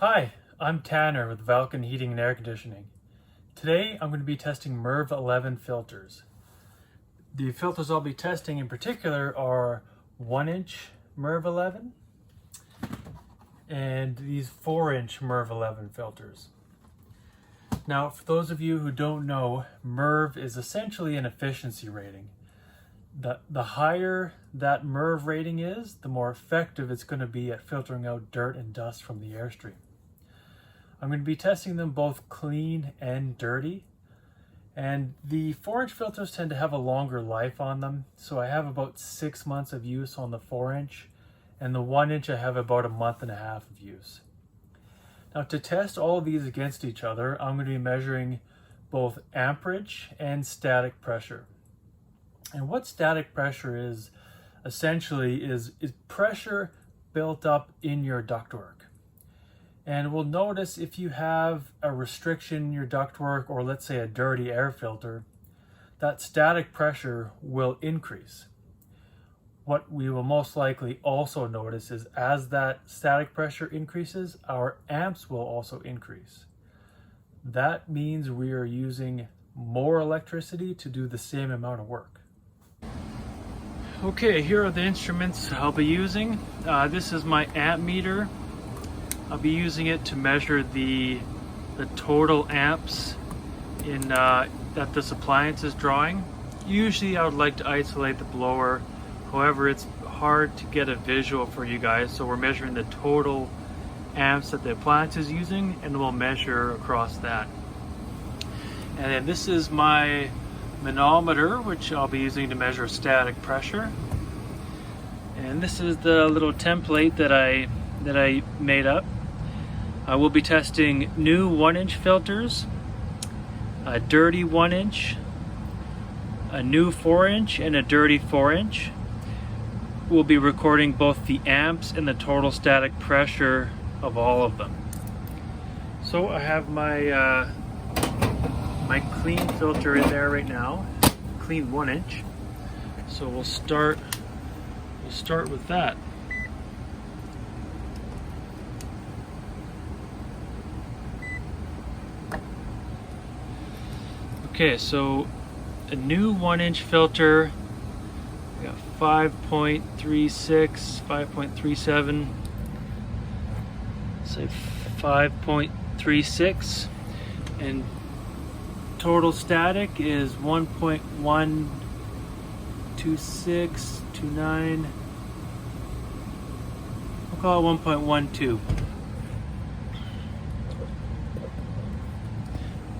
Hi, I'm Tanner with Valken Heating and Air Conditioning. Today I'm going to be testing Merv 11 filters. The filters I'll be testing in particular are 1-inch Merv 11 and these 4-inch Merv 11 filters. Now, for those of you who don't know, Merv is essentially an efficiency rating. The higher that Merv rating is, the more effective it's going to be at filtering out dirt and dust from the airstream. I'm going to be testing them both clean and dirty. And the 4-inch filters tend to have a longer life on them. So I have about 6 months of use on the 4-inch, and the 1-inch I have about a month and a half of use. Now, to test all of these against each other, I'm going to be measuring both amperage and static pressure. And what static pressure is essentially is pressure built up in your ductwork. And we'll notice if you have a restriction in your ductwork, or let's say a dirty air filter, that static pressure will increase. What we will most likely also notice is as that static pressure increases, our amps will also increase. That means we are using more electricity to do the same amount of work. Okay, here are the instruments I'll be using. This is my amp meter. I'll be using it to measure the total amps that this appliance is drawing. Usually I would like to isolate the blower. However, it's hard to get a visual for you guys, so we're measuring the total amps that the appliance is using, and we'll measure across that. And then this is my manometer, which I'll be using to measure static pressure. And this is the little template that I made up. I will be testing new 1-inch filters, a dirty 1-inch, a new 4-inch, and a dirty 4-inch. We'll be recording both the amps and the total static pressure of all of them. So I have my my clean filter in there right now, clean 1-inch. So we'll start with that. Okay, so a new 1-inch filter, we got 5.36, 5.37, say 5.36, and total static is 1.12629. We'll call it 1.12.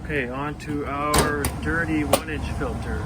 Okay, on to our dirty 1-inch filter.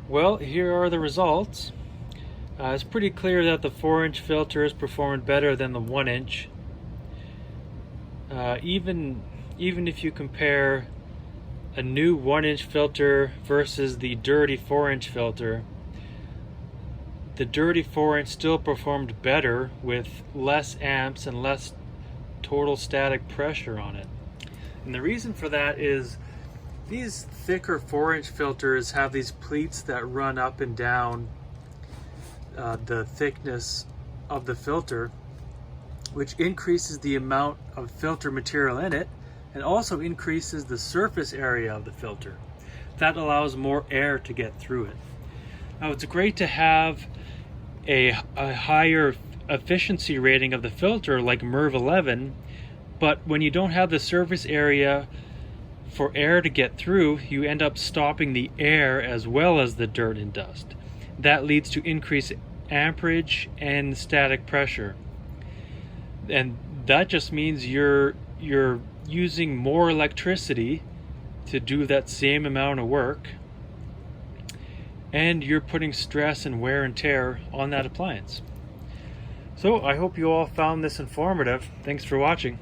Well, here are the results. It's pretty clear that the 4-inch filter has performed better than the 1-inch. Even if you compare a new 1-inch filter versus the dirty 4-inch filter, the dirty 4-inch still performed better with less amps and less total static pressure on it. And the reason for that is these thicker 4-inch filters have these pleats that run up and down the thickness of the filter, which increases the amount of filter material in it and also increases the surface area of the filter. That allows more air to get through it. Now, it's great to have a higher efficiency rating of the filter like Merv 11, but when you don't have the surface area for air to get through, you end up stopping the air as well as the dirt and dust. That leads to increased amperage and static pressure. And that just means you're using more electricity to do that same amount of work, and you're putting stress and wear and tear on that appliance. So I hope you all found this informative. Thanks for watching.